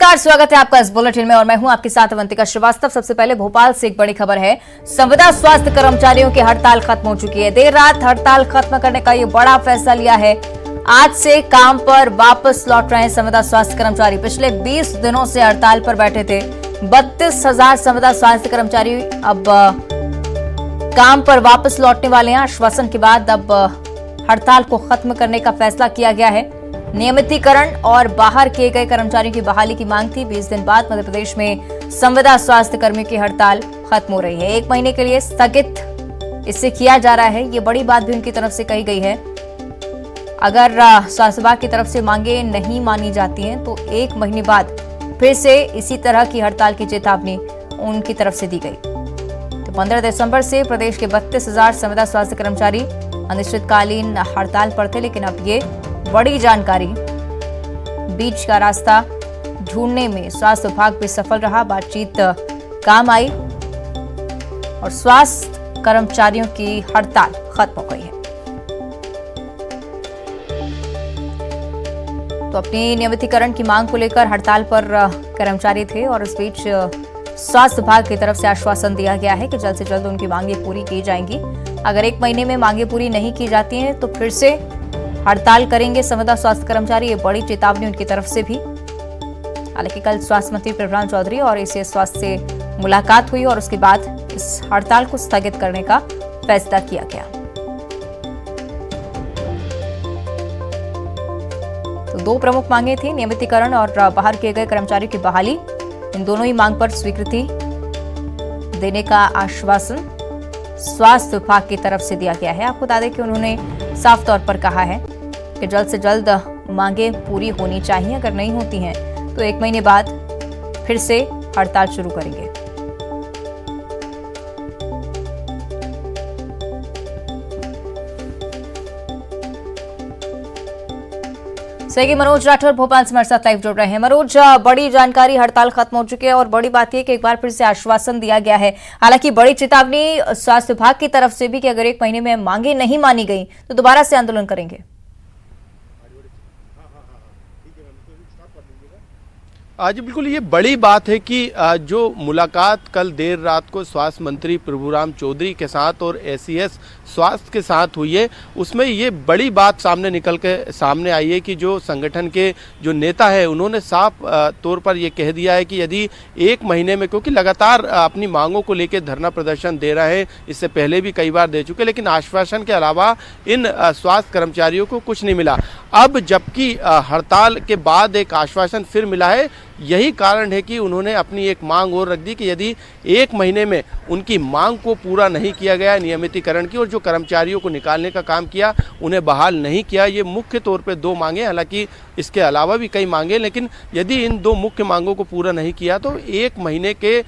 नमस्कार, स्वागत है आपका इस बुलेटिन में और मैं हूं आपके साथ अवंतिका श्रीवास्तव। सबसे पहले भोपाल से एक बड़ी खबर है। संविदा स्वास्थ्य कर्मचारियों की हड़ताल खत्म हो चुकी है। देर रात हड़ताल खत्म करने का ये बड़ा फैसला लिया है। आज से काम पर वापस लौट रहे हैं संविदा स्वास्थ्य कर्मचारी। पिछले 20 दिनों से हड़ताल पर बैठे थे। 32,000 संविदा स्वास्थ्य कर्मचारी अब काम पर वापस लौटने वाले हैं। आश्वासन के बाद अब हड़ताल को खत्म करने का फैसला किया गया है। नियमितीकरण और बाहर किए गए कर्मचारियों की बहाली की मांग थी। 20 दिन बाद मध्य प्रदेश में संविदा स्वास्थ्य कर्मियों की हड़ताल खत्म हो रही है। 1 महीने के लिए स्थगित इससे किया जा रहा है। ये बड़ी बात भी उनकी तरफ से कही गई है। अगर स्वास्थ्य विभाग की तरफ से मांगे नहीं मानी जाती हैं तो 1 महीने बाद फिर से इसी तरह की हड़ताल की चेतावनी उनकी तरफ से दी गई। तो 15 दिसंबर से प्रदेश के 32,000 संविदा स्वास्थ्य कर्मचारी अनिश्चितकालीन हड़ताल पर थे, लेकिन अब ये बड़ी जानकारी। बीच का रास्ता ढूंढने में स्वास्थ्य विभाग भी सफल रहा। बातचीत काम आई और स्वास्थ्य कर्मचारियों की हड़ताल खत्म हो गई है। तो अपनी नियमितीकरण की मांग को लेकर हड़ताल पर कर्मचारी थे और इस बीच स्वास्थ्य विभाग की तरफ से आश्वासन दिया गया है कि जल्द से जल्द उनकी मांगे पूरी की जाएंगी। अगर 1 महीने में मांगे पूरी नहीं की जाती हैं तो फिर से हड़ताल करेंगे संविदा स्वास्थ्य कर्मचारी। ये बड़ी चेतावनी उनकी तरफ से भी। हालांकि कल स्वास्थ्य मंत्री प्रभुराम चौधरी और एसीएस स्वास्थ्य से मुलाकात हुई और उसके बाद इस हड़ताल को स्थगित करने का फैसला किया गया। तो 2 प्रमुख मांगे थी, नियमितीकरण और बाहर किए गए कर्मचारियों की बहाली। इन दोनों ही मांग पर स्वीकृति देने का आश्वासन स्वास्थ्य विभाग की तरफ से दिया गया है। आपको बता दें कि उन्होंने साफ तौर पर कहा है कि जल्द से जल्द मांगे पूरी होनी चाहिए। अगर नहीं होती हैं तो 1 महीने बाद फिर से हड़ताल शुरू करेंगे। सही मनोज राठौर भोपाल से हमारे साथ लाइव जुड़ रहे हैं। मनोज, बड़ी जानकारी, हड़ताल खत्म हो चुकी है और बड़ी बात यह कि एक बार फिर से आश्वासन दिया गया है। हालांकि बड़ी चेतावनी स्वास्थ्य विभाग की तरफ से भी कि अगर 1 महीने में मांगे नहीं मानी गई तो दोबारा से आंदोलन करेंगे। आज बिल्कुल ये बड़ी बात है कि जो मुलाकात कल देर रात को स्वास्थ्य मंत्री प्रभुराम चौधरी के साथ और एसीएस स्वास्थ्य के साथ हुई है, उसमें ये बड़ी बात सामने आई है कि जो संगठन के जो नेता है उन्होंने साफ तौर पर ये कह दिया है कि यदि 1 महीने में, क्योंकि लगातार अपनी मांगों को लेकर धरना प्रदर्शन दे रहे हैं, इससे पहले भी कई बार दे चुके, लेकिन आश्वासन के अलावा इन स्वास्थ्य कर्मचारियों को कुछ नहीं मिला। अब जबकि हड़ताल के बाद एक आश्वासन फिर मिला है, यही कारण है कि उन्होंने अपनी एक मांग और रख दी कि यदि 1 महीने में उनकी मांग को पूरा नहीं किया गया नियमितीकरण की और जो कर्मचारियों को निकालने का काम किया उन्हें बहाल नहीं किया, ये मुख्य तौर पे 2 मांगे, हालांकि इसके अलावा भी कई मांगे, लेकिन यदि इन 2 मुख्य मांगों को पूरा नहीं किया तो 1 महीने के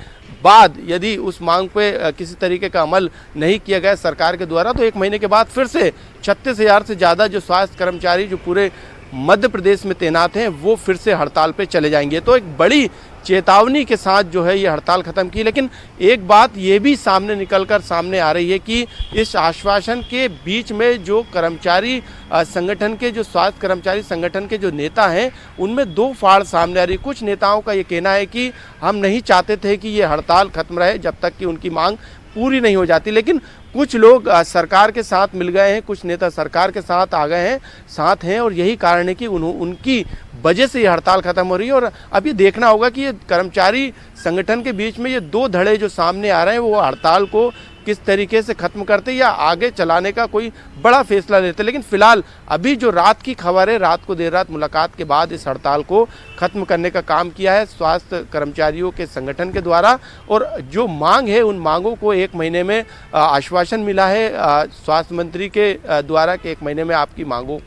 बाद यदि उस मांग पे किसी तरीके का अमल नहीं किया गया सरकार के द्वारा तो 1 महीने के बाद फिर से 36,000 से ज़्यादा जो स्वास्थ्य कर्मचारी जो पूरे मध्य प्रदेश में तैनात हैं वो फिर से हड़ताल पे चले जाएंगे। तो एक बड़ी चेतावनी के साथ जो है ये हड़ताल खत्म की। लेकिन एक बात ये भी सामने आ रही है कि इस आश्वासन के बीच में जो कर्मचारी संगठन के, जो स्वास्थ्य कर्मचारी संगठन के जो नेता हैं, उनमें 2 फाड़ सामने आ रही। कुछ नेताओं का ये कहना है कि हम नहीं चाहते थे कि ये हड़ताल खत्म रहे जब तक कि उनकी मांग पूरी नहीं हो जाती, लेकिन कुछ लोग सरकार के साथ मिल गए हैं, कुछ नेता सरकार के साथ आ गए हैं, साथ हैं, और यही कारण है कि उनकी वजह से ये हड़ताल खत्म हो रही है। और अब ये देखना होगा कि ये कर्मचारी संगठन के बीच में ये 2 धड़े जो सामने आ रहे हैं वो हड़ताल को किस तरीके से खत्म करते या आगे चलाने का कोई बड़ा फैसला लेते। लेकिन फिलहाल अभी जो रात की खबर है, रात को देर रात मुलाकात के बाद इस हड़ताल को खत्म करने का काम किया है स्वास्थ्य कर्मचारियों के संगठन के द्वारा, और जो मांग है उन मांगों को 1 महीने में आश्वासन मिला है स्वास्थ्य मंत्री के द्वारा कि 1 महीने में आपकी मांगों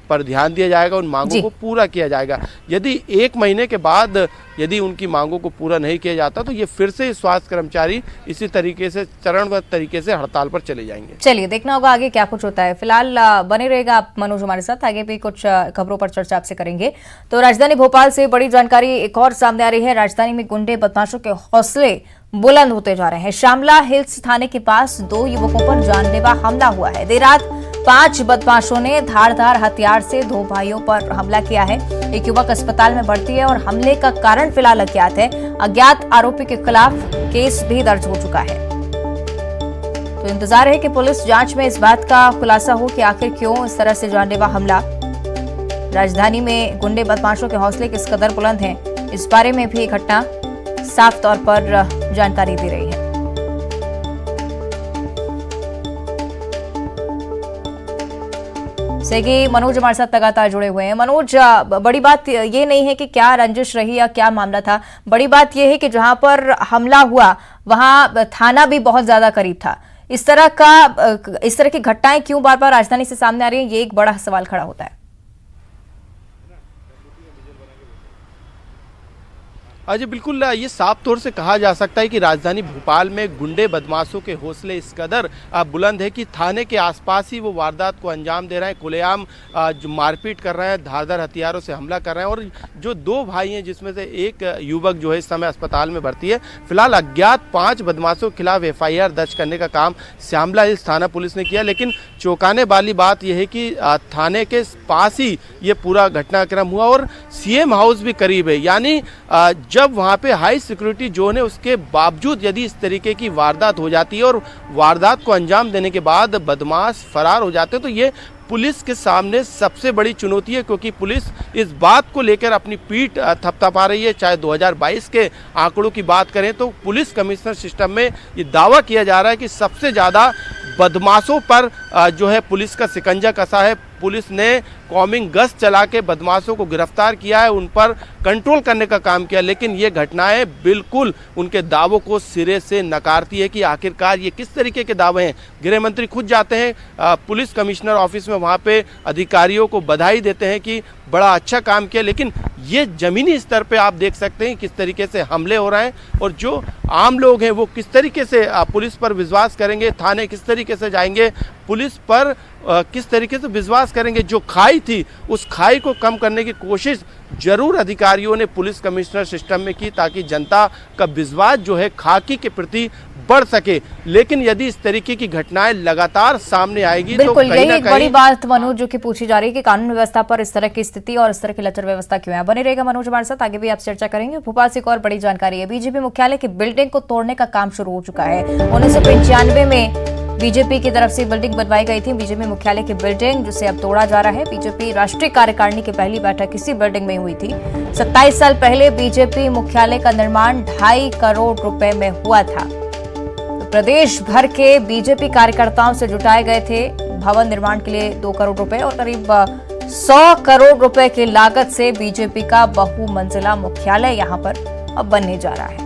पर ध्यान दिया जाएगा, उन मांगों को पूरा किया जाएगा। यदि 1 महीने के बाद यदि उनकी मांगों को पूरा नहीं किया जाता तो ये फिर से स्वास्थ्य कर्मचारी इसी तरीके से चरणबद्ध तरीके से हड़ताल पर चले जाएंगे। चलिए देखना होगा आगे क्या कुछ होता है। फिलहाल बने रहेगा आप मनोज हमारे साथ, आगे भी कुछ खबरों पर चर्चा आपसे करेंगे। तो राजधानी भोपाल से बड़ी जानकारी एक और सामने आ रही है। राजधानी में गुंडे बदमाशों के हौसले बुलंद होते जा रहे हैं। श्यामला हिल्स थाने के पास 2 युवकों पर जानलेवा हमला हुआ है। देर रात 5 बदमाशों ने धारदार हथियार से 2 भाइयों पर हमला किया है। एक युवक अस्पताल में भर्ती है और हमले का कारण फिलहाल अज्ञात है। अज्ञात आरोपी के खिलाफ केस भी दर्ज हो चुका है। तो इंतजार है कि पुलिस जांच में इस बात का खुलासा हो कि आखिर क्यों इस तरह से जानलेवा हमला। राजधानी में गुंडे बदमाशों के हौसले किस कदर बुलंद हैं, इस बारे में भी घटना साफ तौर पर जानकारी दे रही है। सेगी मनोज हमारे साथ लगातार जुड़े हुए हैं। मनोज, बड़ी बात ये नहीं है कि क्या रंजिश रही या क्या मामला था, बड़ी बात यह है कि जहां पर हमला हुआ वहां थाना भी बहुत ज्यादा करीब था। इस तरह की घटनाएं क्यों बार बार राजधानी से सामने आ रही है, ये एक बड़ा सवाल खड़ा होता है। जी बिल्कुल, ये साफ तौर से कहा जा सकता है कि राजधानी भोपाल में गुंडे बदमाशों के हौसले इस कदर बुलंद है कि थाने के आसपास ही वो वारदात को अंजाम दे रहे हैं, खुलेआम जो मारपीट कर रहे हैं, धारदार हथियारों से हमला कर रहे हैं। और जो 2 भाई हैं जिसमें से एक युवक जो है इस समय अस्पताल में भर्ती है। फिलहाल अज्ञात 5 बदमाशों के खिलाफ FIR दर्ज करने का काम श्यामला हिल्स थाना पुलिस ने किया। लेकिन चौंकाने वाली बात यह है कि थाने के पास ही ये पूरा घटनाक्रम हुआ और CM हाउस भी करीब है। यानी जब वहाँ पे हाई सिक्योरिटी जोन है, उसके बावजूद यदि इस तरीके की वारदात हो जाती है और वारदात को अंजाम देने के बाद बदमाश फरार हो जाते हैं, तो ये पुलिस के सामने सबसे बड़ी चुनौती है। क्योंकि पुलिस इस बात को लेकर अपनी पीठ थपथपा रही है। चाहे 2022 के आंकड़ों की बात करें तो पुलिस कमिश्नर सिस्टम में ये दावा किया जा रहा है कि सबसे ज़्यादा बदमाशों पर जो है पुलिस का शिकंजा कसा है। पुलिस ने कॉमिंग गश्त चला के बदमाशों को गिरफ्तार किया है, उन पर कंट्रोल करने का काम किया। लेकिन ये घटनाएं बिल्कुल उनके दावों को सिरे से नकारती है कि आखिरकार ये किस तरीके के दावे हैं। गृह मंत्री खुद जाते हैं पुलिस कमिश्नर ऑफिस में, वहाँ पे अधिकारियों को बधाई देते हैं कि बड़ा अच्छा काम किया। लेकिन ये जमीनी स्तर पे आप देख सकते हैं किस तरीके से हमले हो रहे हैं और जो आम लोग हैं वो किस तरीके से पुलिस पर विश्वास करेंगे, थाने किस तरीके से जाएंगे, पुलिस पर किस तरीके से विश्वास करेंगे। जो खाई थी उस खाई को कम करने की कोशिश जरूर अधिकारियों ने पुलिस कमिश्नर सिस्टम में की ताकि जनता का विश्वास जो है खाकी के प्रति बढ़ सके। लेकिन यदि इस तरीके की घटनाएं लगातार सामने आएगी तो कहीं यही एक बड़ी बात मनोज जो कि पूछी जा रही है कि कानून व्यवस्था पर इस तरह की स्थिति और इस तरह की लचर व्यवस्था क्यों है। बने रहेगा मनोज हमारे साथ, आगे भी आप चर्चा करेंगे। भोपाल से एक और बड़ी जानकारी है, बीजेपी मुख्यालय की बिल्डिंग को तोड़ने का काम शुरू हो चुका है। 1995 में बीजेपी की तरफ से बिल्डिंग बनवाई गई थी, बीजेपी मुख्यालय की बिल्डिंग, जिसे अब तोड़ा जा रहा है। बीजेपी राष्ट्रीय कार्यकारिणी की पहली बैठक इसी बिल्डिंग में हुई थी। 27 साल पहले बीजेपी मुख्यालय का निर्माण 2.5 करोड़ रुपए में हुआ था। तो प्रदेश भर के बीजेपी कार्यकर्ताओं से जुटाए गए थे भवन निर्माण के लिए 2 करोड़ रुपए और करीब 100 करोड़ रुपए की लागत से बीजेपी का बहुमंजिला मुख्यालय यहां पर अब बनने जा रहा है।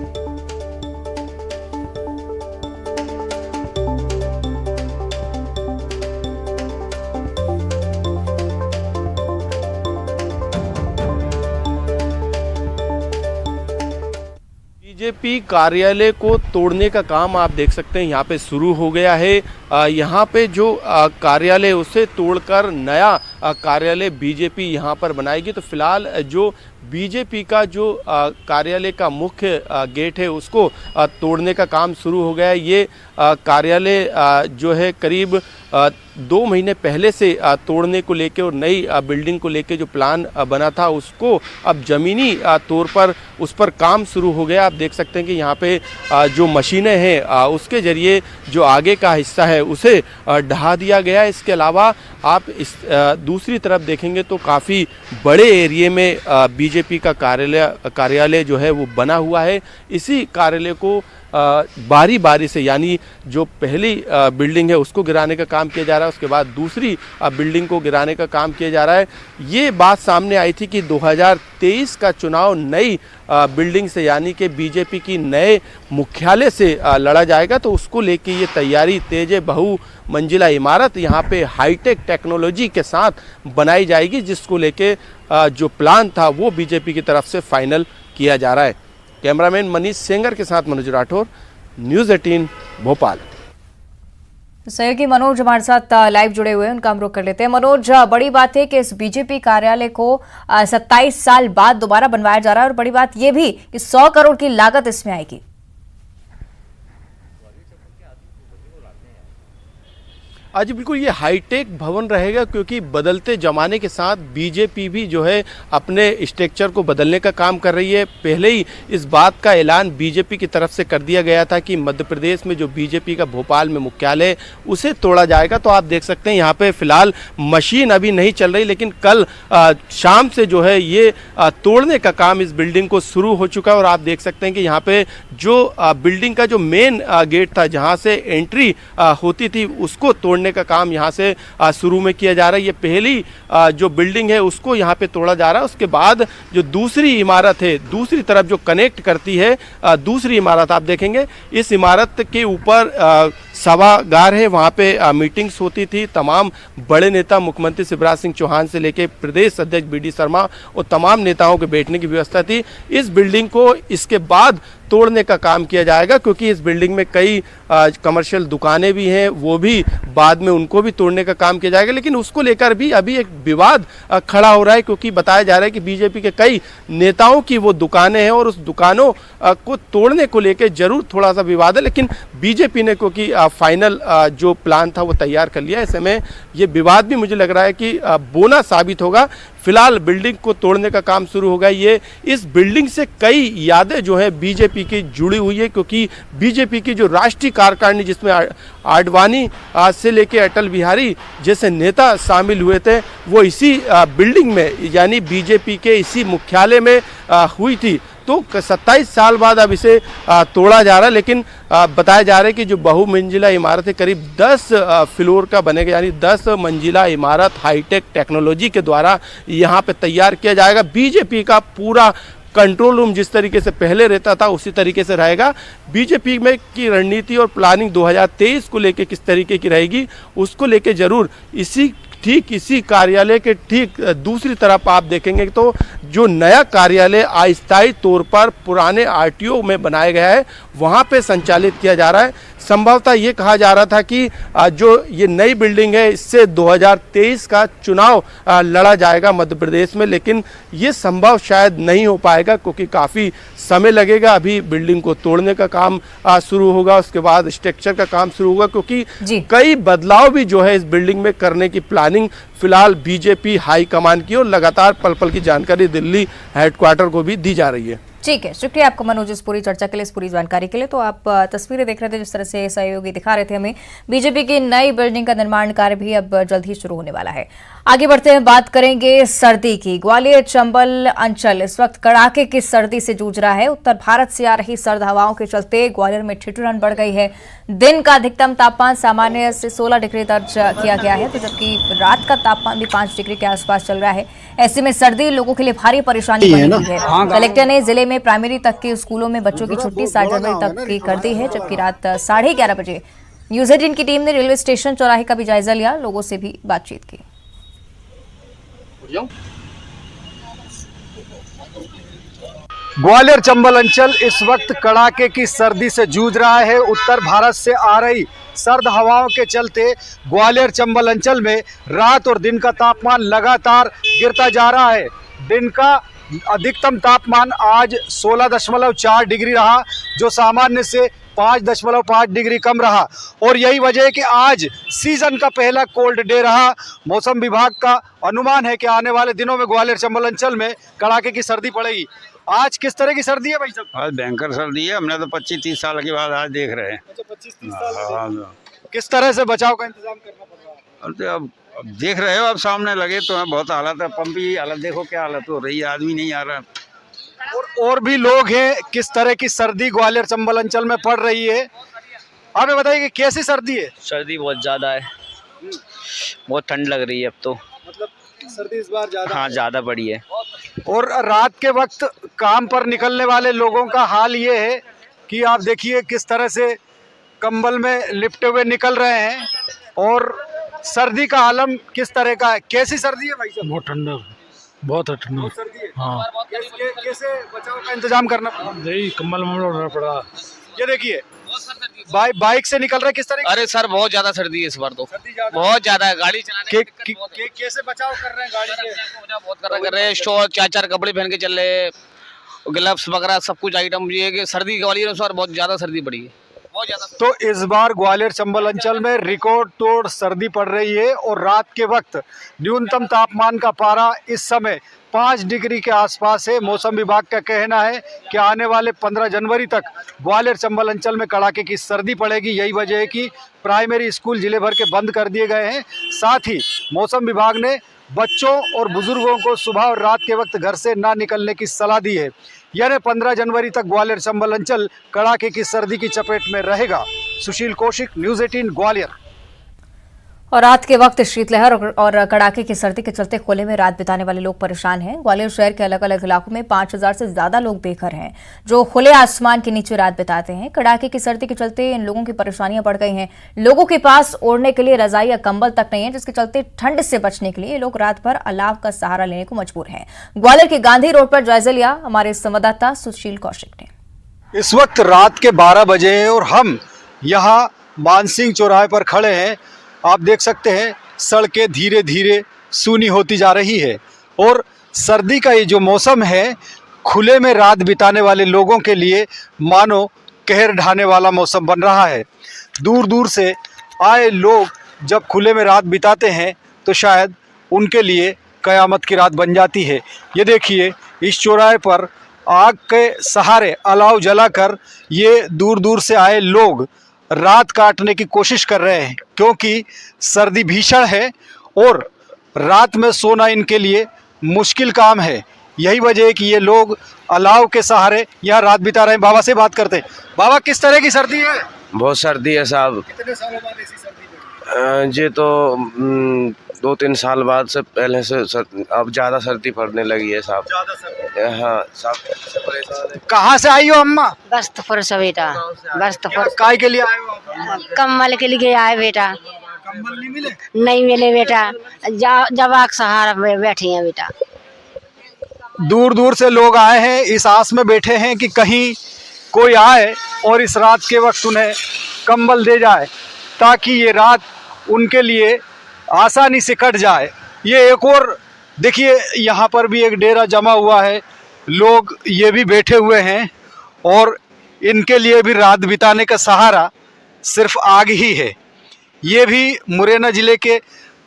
बीजेपी कार्यालय को तोड़ने का काम आप देख सकते हैं यहाँ पे शुरू हो गया है। यहाँ पे जो कार्यालय उसे तोड़कर नया कार्यालय बीजेपी यहाँ पर बनाएगी। तो फिलहाल जो बीजेपी का जो कार्यालय का मुख्य गेट है उसको तोड़ने का काम शुरू हो गया है। ये कार्यालय जो है करीब 2 महीने पहले से तोड़ने को लेके और नई बिल्डिंग को लेके जो प्लान बना था उसको अब जमीनी तौर पर उस पर काम शुरू हो गया। आप देख सकते हैं कि यहाँ पे जो मशीनें हैं उसके जरिए जो आगे का हिस्सा है उसे ढहा दिया गया। इसके अलावा आप इस दूसरी तरफ देखेंगे तो काफ़ी बड़े एरिए में बीजेपी का कार्यालय जो है वो बना हुआ है। इसी कार्यालय को बारी बारी से, यानी जो पहली बिल्डिंग है उसको गिराने का काम किया जा रहा है, उसके बाद दूसरी बिल्डिंग को गिराने का काम किया जा रहा है। ये बात सामने आई थी कि 2023 का चुनाव नई बिल्डिंग से, यानी कि बीजेपी की नए मुख्यालय से लड़ा जाएगा। तो उसको लेके ये तैयारी तेज है। बहुमंजिला इमारत यहाँ पे हाईटेक टेक्नोलॉजी के साथ बनाई जाएगी, जिसको लेके जो प्लान था वो बीजेपी की तरफ से फाइनल किया जा रहा है। कैमरामैन मनीष सेंगर के साथ मनोज राठौर, न्यूज़ 18 भोपाल। सहयोगी मनोज हमारे साथ लाइव जुड़े हुए हैं, उनका हम रुख कर लेते हैं। मनोज, बड़ी बात है कि इस बीजेपी कार्यालय को 27 साल बाद दोबारा बनवाया जा रहा है और बड़ी बात यह भी कि 100 करोड़ की लागत इसमें आएगी। आज बिल्कुल ये हाईटेक भवन रहेगा, क्योंकि बदलते ज़माने के साथ बीजेपी भी जो है अपने स्ट्रक्चर को बदलने का काम कर रही है। पहले ही इस बात का ऐलान बीजेपी की तरफ से कर दिया गया था कि मध्य प्रदेश में जो बीजेपी का भोपाल में मुख्यालय उसे तोड़ा जाएगा। तो आप देख सकते हैं यहाँ पे फिलहाल मशीन अभी नहीं चल रही, लेकिन कल शाम से जो है ये तोड़ने का काम इस बिल्डिंग को शुरू हो चुका है। और आप देख सकते हैं कि यहाँ पे जो बिल्डिंग का जो मेन गेट था, जहाँ से एंट्री होती थी, उसको तोड़ने का काम यहाँ से शुरू में किया जा रहा है। ये पहली जो बिल्डिंग है उसको यहाँ पे तोड़ा जा रहा है। उसके बाद जो दूसरी इमारत है, दूसरी तरफ जो कनेक्ट करती है दूसरी इमारत, आप देखेंगे इस इमारत के ऊपर सभागार है, वहाँ पे मीटिंग्स होती थी। तमाम बड़े नेता, मुख्यमंत्री शिवराज सिंह चौहान से लेके प्रदेश अध्यक्ष बी.डी. शर्मा और तमाम नेताओं के बैठने की व्यवस्था थी। इस बिल्डिंग को इसके बाद तोड़ने का काम किया जाएगा, क्योंकि इस बिल्डिंग में कई कमर्शियल दुकानें भी हैं, वो भी बाद में उनको भी तोड़ने का काम किया जाएगा। लेकिन उसको लेकर भी अभी एक विवाद खड़ा हो रहा है, क्योंकि बताया जा रहा है कि बीजेपी के कई नेताओं की वो दुकानें हैं और उस दुकानों को तोड़ने को लेकर जरूर थोड़ा सा विवाद है। लेकिन बीजेपी ने क्योंकि फाइनल जो प्लान था वो तैयार कर लिया, ऐसे में ये विवाद भी मुझे लग रहा है कि बोना साबित होगा। फिलहाल बिल्डिंग को तोड़ने का काम शुरू होगा। ये इस बिल्डिंग से कई यादें जो है बीजेपी की जुड़ी हुई है, क्योंकि बीजेपी की जो राष्ट्रीय कार्यकारिणी, जिसमें आडवाणी से लेके अटल बिहारी जैसे नेता शामिल हुए थे, वो इसी बिल्डिंग में यानी बीजेपी के इसी मुख्यालय में हुई थी। तो 27 साल बाद अब इसे तोड़ा जा रहा है। लेकिन बताया जा रहा है कि जो बहुमंजिला इमारत है, करीब 10 फ्लोर का बनेगा, यानी 10 मंजिला इमारत हाईटेक टेक्नोलॉजी के द्वारा यहाँ पे तैयार किया जाएगा। बीजेपी का पूरा कंट्रोल रूम जिस तरीके से पहले रहता था उसी तरीके से रहेगा। बीजेपी में की रणनीति और प्लानिंग 2023 को लेके किस तरीके की रहेगी, उसको लेके जरूर इसी कार्यालय के ठीक दूसरी तरफ आप देखेंगे तो जो नया कार्यालय अस्थायी तौर पर पुराने आरटीओ में बनाया गया है, वहाँ पे संचालित किया जा रहा है। संभवतः ये कहा जा रहा था कि जो ये नई बिल्डिंग है, इससे 2023 का चुनाव लड़ा जाएगा मध्य प्रदेश में, लेकिन ये संभव शायद नहीं हो पाएगा, क्योंकि काफ़ी समय लगेगा। अभी बिल्डिंग को तोड़ने का काम शुरू होगा, उसके बाद स्ट्रक्चर का काम शुरू होगा, क्योंकि कई बदलाव भी जो है इस बिल्डिंग में करने की प्लानिंग फिलहाल बीजेपी हाईकमान की और लगातार पल पल की जानकारी दिल्ली हेडक्वार्टर को भी दी जा रही है। ठीक है, शुक्रिया आपका मनोज इस पूरी चर्चा के लिए, इस पूरी जानकारी के लिए। तो आप तस्वीरें देख रहे थे जिस तरह से सहयोगी दिखा रहे थे हमें। बीजेपी की नई बिल्डिंग का निर्माण कार्य भी अब जल्द ही शुरू होने वाला है। आगे बढ़ते हैं, बात करेंगे सर्दी की। ग्वालियर चंबल अंचल इस वक्त कड़ाके की सर्दी से जूझ रहा है। उत्तर भारत से आ रही सर्द हवाओं के चलते ग्वालियर में ठिठुरन बढ़ गई है। दिन का अधिकतम तापमान सामान्य से 16 डिग्री दर्ज किया गया है, तो जबकि रात का तापमान भी 5 डिग्री के आसपास चल रहा है। ऐसे में सर्दी लोगों के लिए भारी परेशानी बनी हुई है। कलेक्टर ने जिले में प्राइमरी तक के स्कूलों में बच्चों की छुट्टी 7 जनवरी तक की कर दी है, जबकि रात 11:30 बजे न्यूज 18 की टीम ने रेलवे स्टेशन चौराहे का भी जायजा लिया, लोगों से भी बातचीत की। ग्वालियर चंबल अंचल इस वक्त कड़ाके की सर्दी से जूझ रहा है। उत्तर भारत से आ रही सर्द हवाओं के चलते ग्वालियर चंबल अंचल में रात और दिन का तापमान लगातार गिरता जा रहा है। दिन का अधिकतम तापमान आज 16.4 डिग्री रहा, जो सामान्य से 5.5 डिग्री कम रहा। और यही वजह है कि आज सीजन का पहला कोल्ड डे रहा। मौसम विभाग का अनुमान है कि आने वाले दिनों में ग्वालियर चंबल अंचल में कड़ाके की सर्दी पड़ेगी। आज किस तरह की सर्दी है भाई साहब? आज भयंकर सर्दी है। हमने तो 25-30 साल के बाद आज देख रहे हैं। अच्छा, 25-30 साल किस तरह से बचाव का इंतजाम करना पड़ रहा है? अब देख रहे हो, अब सामने लगे तो है, बहुत हालत है। पंप की हालत देखो क्या हालत हो रही है, आदमी नहीं आ रहा। और भी लोग हैं, किस तरह की सर्दी ग्वालियर चंबल अंचल में पड़ रही है, हमें बताइए कि कैसी सर्दी है? सर्दी बहुत ज़्यादा है, बहुत ठंड लग रही है अब तो। मतलब सर्दी इस बार ज़्यादा? हाँ, ज़्यादा बड़ी है। और रात के वक्त काम पर निकलने वाले लोगों का हाल ये है कि आप देखिए किस तरह से कंबल में लिपटे हुए निकल रहे हैं। और सर्दी का आलम किस तरह का है? कैसी सर्दी है भाई साहब? बहुत ठंडा, बहुत ठंडा सर्दी है। हाँ, कैसे बचाव का इंतजाम करना पड़ा? यही कम्बल में ओढ़ना पड़ा। ये देखिए बाइक से निकल रहा है, किस तरह? अरे सर, बहुत ज़्यादा सर्दी है इस बार तो, बहुत ज़्यादा है। गाड़ी चलाने में दिक्कत बहुत है। कैसे बचाव कर रहे हैं गाड़ी के? बहुत कर रहे हैं। स्टोर 4-4 कपड़े पहन के चल रहे हैं, ग्लव्स वगैरह सब कुछ आइटम। ये कि सर्दी ग्वालियर में इस बार बहुत ज़्यादा सर्दी पड़ी है। बहुत ज्यादा। तो इस बार ग्वालियर चंबल अंचल में रिकॉर्ड तोड़ सर्दी पड़ रही है और रात के वक्त न्यूनतम तापमान का पारा इस समय 5 डिग्री के आसपास है। मौसम विभाग का कहना है कि आने वाले 15 जनवरी तक ग्वालियर चंबल अंचल में कड़ाके की सर्दी पड़ेगी। यही वजह है कि प्राइमरी स्कूल जिले भर के बंद कर दिए गए हैं। साथ ही मौसम विभाग ने बच्चों और बुजुर्गों को सुबह और रात के वक्त घर से ना निकलने की सलाह दी है। यानी 15 जनवरी तक ग्वालियर चंबल अंचल कड़ाके की सर्दी की चपेट में रहेगा। सुशील कौशिक, न्यूज़ 18 ग्वालियर। और रात के वक्त शीतलहर और कड़ाके की सर्दी के चलते खुले में रात बिताने वाले लोग परेशान हैं। ग्वालियर शहर के अलग अलग इलाकों में 5000 से ज्यादा लोग बेघर हैं जो खुले आसमान के नीचे रात बिताते हैं। कड़ाके की सर्दी के चलते इन लोगों की परेशानियां बढ़ गई हैं। लोगों के पास ओढ़ने के लिए रजाई या कंबल तक नहीं है, जिसके चलते ठंड से बचने के लिए लोग रात भर अलाव का सहारा लेने को मजबूर हैं। ग्वालियर के गांधी रोड पर जायजा लिया हमारे संवाददाता सुशील कौशिक ने। इस वक्त रात के 12 बजे हैं और हम यहाँ मानसिंह चौराहे पर खड़े हैं। आप देख सकते हैं सड़कें धीरे धीरे सूनी होती जा रही है और सर्दी का ये जो मौसम है खुले में रात बिताने वाले लोगों के लिए मानो कहर ढाने वाला मौसम बन रहा है। दूर दूर से आए लोग जब खुले में रात बिताते हैं तो शायद उनके लिए कयामत की रात बन जाती है। ये देखिए इस चौराहे पर आग के सहारे अलाव जलाकर ये दूर दूर से आए लोग रात काटने की कोशिश कर रहे हैं, क्योंकि सर्दी भीषण है और रात में सोना इनके लिए मुश्किल काम है। यही वजह है कि ये लोग अलाव के सहारे यहाँ रात बिता रहे हैं। बाबा से बात करते हैं। बाबा, किस तरह की सर्दी है? बहुत सर्दी है साहब। कितने सालों बाद ऐसी सर्दी ये तो 2-3 साल बाद से पहले से अब ज़्यादा सर्दी पड़ने लगी है साहब। ज्यादा सर्दी? हाँ साहब। कहाँ से आई हो अम्मा? बस्तपुर से बेटा, बस्तपुर। काय के लिए आए हो आप? कम्बल के लिए आए बेटा। कंबल नहीं मिले? नहीं मिले बेटा, जवाक सहारा बैठी हैं बेटा। दूर दूर से लोग आए हैं, इस आस में बैठे हैं कि कहीं कोई आए और इस रात के वक्त उन्हें कंबल दे जाए ताकि ये रात उनके लिए आसानी से कट जाए। ये एक और देखिए यहाँ पर भी एक डेरा जमा हुआ है, लोग ये भी बैठे हुए हैं और इनके लिए भी रात बिताने का सहारा सिर्फ आग ही है। ये भी मुरैना ज़िले के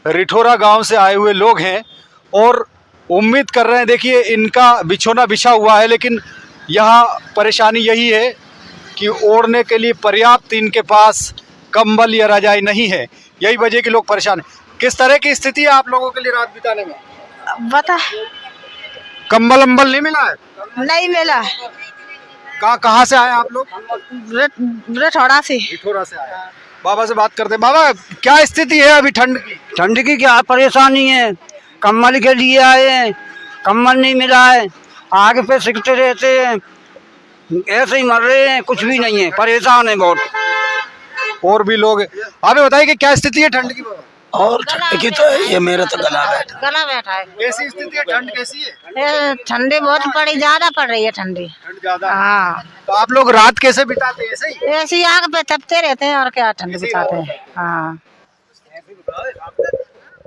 रिठोरा गांव से आए हुए लोग हैं और उम्मीद कर रहे हैं। देखिए इनका बिछौना बिछा हुआ है, लेकिन यहाँ परेशानी यही है कि ओढ़ने के लिए पर्याप्त इनके पास कंबल या रजाई नहीं है। यही वजह कि लोग परेशान हैं। किस तरह की स्थिति है आप लोगों के लिए रात बिताने में? बता, कंबल अम्बल नहीं मिला है? नहीं मिला। कहाँ से आए आप लोग? रिठोरा से। रिठोरा से आए। बाबा से बात करते हैं। बाबा, क्या स्थिति है अभी ठंड की? ठंड की क्या परेशानी है? कम्बल के लिए आए हैं, कम्बल नहीं मिला है, आग पे सिकते रहते हैं, ऐसे ही मर रहे हैं, कुछ भी नहीं है, परेशान है बहुत। और भी लोग आप बताइए कि क्या स्थिति है ठंड की? और ठंड की तो ये मेरा तो गला बैठा है। कैसी स्थिति है? ठंड कैसी है? ठंडी बहुत पड़ी, ज्यादा पड़ रही है ठंडी। ठंड ज्यादा? हाँ। तो आप लोग रात कैसे बिताते हैं? ऐसे ही? ऐसी आग पे तपते रहते हैं और क्या ठंड बिताते हैं। हाँ।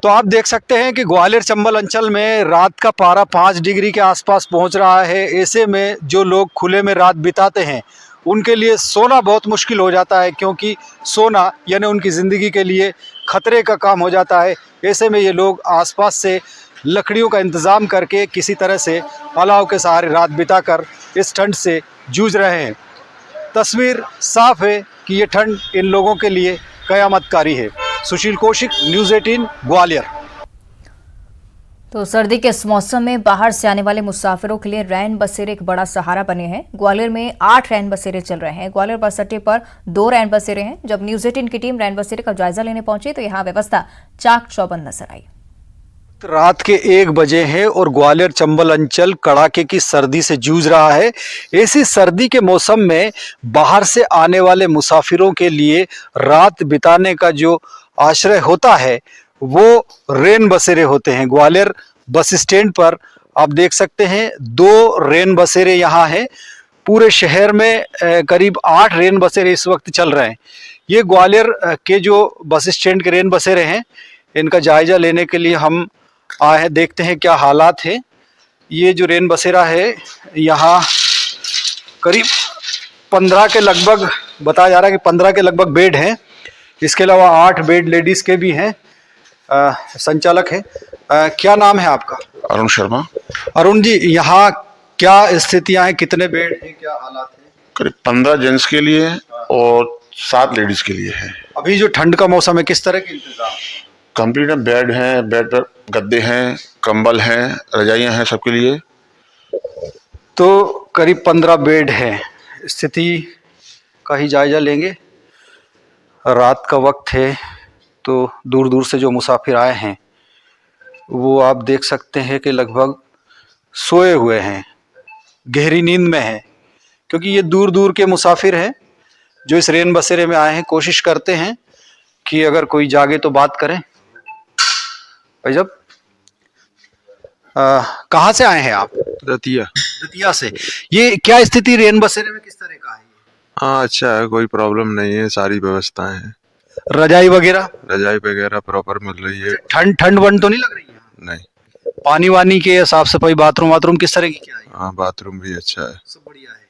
तो आप देख सकते हैं कि ग्वालियर चंबल अंचल में रात का पारा 5 डिग्री के आसपास पहुंच रहा है। ऐसे में जो लोग खुले में रात बिताते हैं उनके लिए सोना बहुत मुश्किल हो जाता है, क्योंकि सोना यानी उनकी ज़िंदगी के लिए खतरे का काम हो जाता है। ऐसे में ये लोग आसपास से लकड़ियों का इंतज़ाम करके किसी तरह से अलाव के सहारे रात बिताकर इस ठंड से जूझ रहे हैं। तस्वीर साफ है कि ये ठंड इन लोगों के लिए कयामतकारी है। सुशील कौशिक, न्यूज़ 18 ग्वालियर। तो सर्दी के इस मौसम में बाहर से आने वाले मुसाफिरों के लिए रैन बसेरे एक बड़ा सहारा बने हैं। ग्वालियर में 8 रैन बसेरे चल रहे हैं। ग्वालियर बस अड्डे पर 2 रैन बसेरे हैं। जब न्यूज़ 18 की टीम रैन बसेरे का जायजा लेने पहुंची तो यहाँ व्यवस्था चाक चौबंद नजर आई। रात के 1 बजे हैं और ग्वालियर चंबल अंचल कड़ाके की सर्दी से जूझ रहा है। ऐसी सर्दी के मौसम में बाहर से आने वाले मुसाफिरों के लिए रात बिताने का जो आश्रय होता है वो रेन बसेरे होते हैं। ग्वालियर बस स्टैंड पर आप देख सकते हैं 2 रेन बसेरे यहाँ हैं। पूरे शहर में करीब 8 रेन बसेरे इस वक्त चल रहे हैं। ये ग्वालियर के जो बस स्टैंड के रेन बसेरे हैं, इनका जायजा लेने के लिए हम आए हैं। देखते हैं क्या हालात हैं। ये जो रेन बसेरा है यहाँ करीब 15 के लगभग बताया जा रहा है कि 15 के लगभग बेड हैं। इसके अलावा 8 बेड लेडीज के भी हैं। संचालक है, क्या नाम है आपका? अरुण शर्मा। अरुण जी, यहाँ क्या स्थितियां हैं, कितने बेड हैं, क्या हालात हैं? करीब 15 जेंट्स के लिए और 7 लेडीज के लिए है। अभी जो ठंड का मौसम है, किस तरह के इंतजाम? कंप्लीट है, बेड हैं, बेड पर गद्दे हैं, कंबल हैं, रजाइयां हैं सबके लिए। तो करीब 15 बेड है। स्थिति का ही जायजा लेंगे। रात का वक्त है, तो दूर दूर से जो मुसाफिर आए हैं वो आप देख सकते हैं कि लगभग सोए हुए हैं, गहरी नींद में हैं, क्योंकि ये दूर दूर के मुसाफिर हैं जो इस रेन बसेरे में आए हैं। कोशिश करते हैं कि अगर कोई जागे तो बात करें। भाई साहब, कहाँ से आए हैं आप? दतिया से। ये क्या स्थिति रेन बसेरे में, किस तरह का है? हाँ, अच्छा है, कोई प्रॉब्लम नहीं है, सारी व्यवस्थाएं हैं। रजाई वगैरह प्रॉपर मिल रही है। ठंड वंड तो नहीं लग रही है? नहीं। पानी वानी के साफ सफाई, बाथरूम किस तरह की क्या है? हाँ, बाथरूम भी अच्छा है, सब बढ़िया है।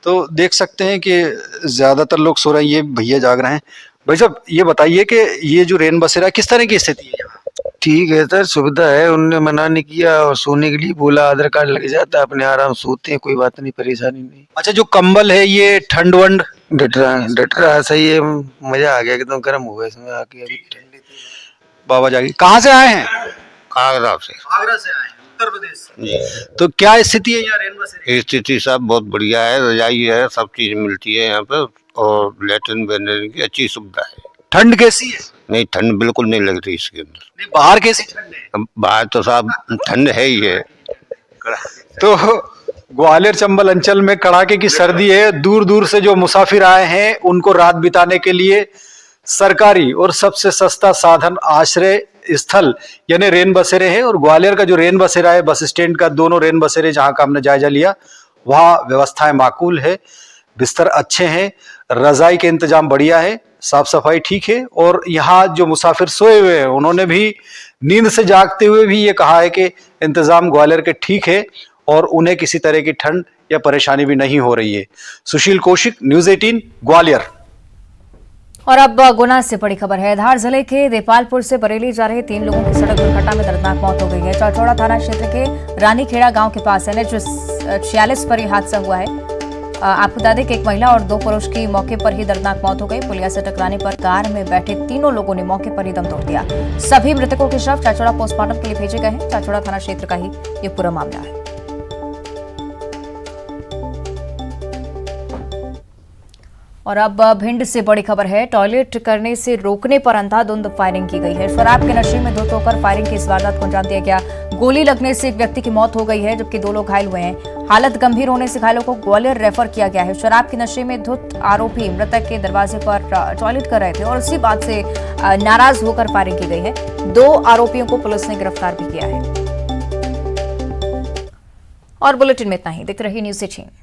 तो देख सकते हैं कि ज्यादातर लोग सो रहे हैं, ये भैया जाग रहे हैं। भाई साहब, ये बताइए कि ये जो रेन बसेरा किस तरह की स्थिति है यहाँ? ठीक है सर, सुविधा है, उनने मना नहीं किया और सोने के लिए बोला, आधार कार्ड लग जाता है, अपने आराम सोते हैं, कोई बात नहीं, परेशानी नहीं। अच्छा, जो कंबल है ये ठंड वंड डट रहा है, सही है, मजा आ गया, एकदम गर्म हो गया इसमें आके। अभी बाबा जागी। कहाँ से आए हैं? आगरा से आए हैं, उत्तर प्रदेश से। तो क्या स्थिति है यहाँ रेन बसेरे? स्थिति सब बहुत बढ़िया है, रजाई है, सब चीज मिलती है यहाँ पे और लेटरिन बैठने की अच्छी सुविधा है। ठंड कैसी है? नहीं, ठंड बिल्कुल नहीं लग रही इसके अंदर। नहीं, बाहर कैसी ठंड है? बाहर तो साहब ठंड है ही है। तो ग्वालियर चंबल अंचल में कड़ाके की सर्दी है। दूर दूर से जो मुसाफिर आए हैं उनको रात बिताने के लिए सरकारी और सबसे सस्ता साधन आश्रय स्थल यानी रेन बसेरे है। और ग्वालियर का जो रेन बसेरा है, बस स्टैंड का, दोनों रेन बसेरे जहां का हमने जायजा लिया, वहां व्यवस्थाएं माकूल है, बिस्तर अच्छे हैं, रजाई के इंतजाम बढ़िया है, साफ सफाई ठीक है। और यहाँ जो मुसाफिर सोए हुए हैं उन्होंने भी नींद से जागते हुए भी ये कहा है कि इंतजाम ग्वालियर के ठीक है और उन्हें किसी तरह की ठंड या परेशानी भी नहीं हो रही है। सुशील कौशिक, न्यूज़ 18 ग्वालियर। और अब गुना से बड़ी खबर है। धार जिले के देपालपुर से बरेली जा रहे 3 लोगों की सड़क दुर्घटना में दर्दनाक मौत हो गई है। चाचौड़ा थाना क्षेत्र के रानीखेड़ा गांव के पास NH 46 पर यह हादसा हुआ है। आपको बता दें कि एक महिला और 2 पुरुष की मौके पर ही दर्दनाक मौत हो गई। पुलिया से टकराने पर कार में बैठे 3 लोगों ने मौके पर ही दम तोड़ दिया। सभी मृतकों के शव चाचौड़ा पोस्टमार्टम के लिए भेजे गए हैं। चाचौड़ा थाना क्षेत्र का ही ये पूरा मामला है। और अब भिंड से बड़ी खबर है। टॉयलेट करने से रोकने पर अंधाधुंध फायरिंग की गई है। शराब के नशे में धुत होकर फायरिंग की इस वारदात को अंजाम दिया गया। गोली लगने से एक व्यक्ति की मौत हो गई है, जबकि 2 लोग घायल हुए हैं। हालत गंभीर होने से घायलों को ग्वालियर रेफर किया गया है। शराब के नशे में धुत आरोपी मृतक के दरवाजे पर टॉयलेट कर रहे थे और उसी बात से नाराज होकर फायरिंग की गई है। 2 आरोपियों को पुलिस ने गिरफ्तार भी किया है। और बुलेटिन में इतना ही। देखते रहिए न्यूज़ 18।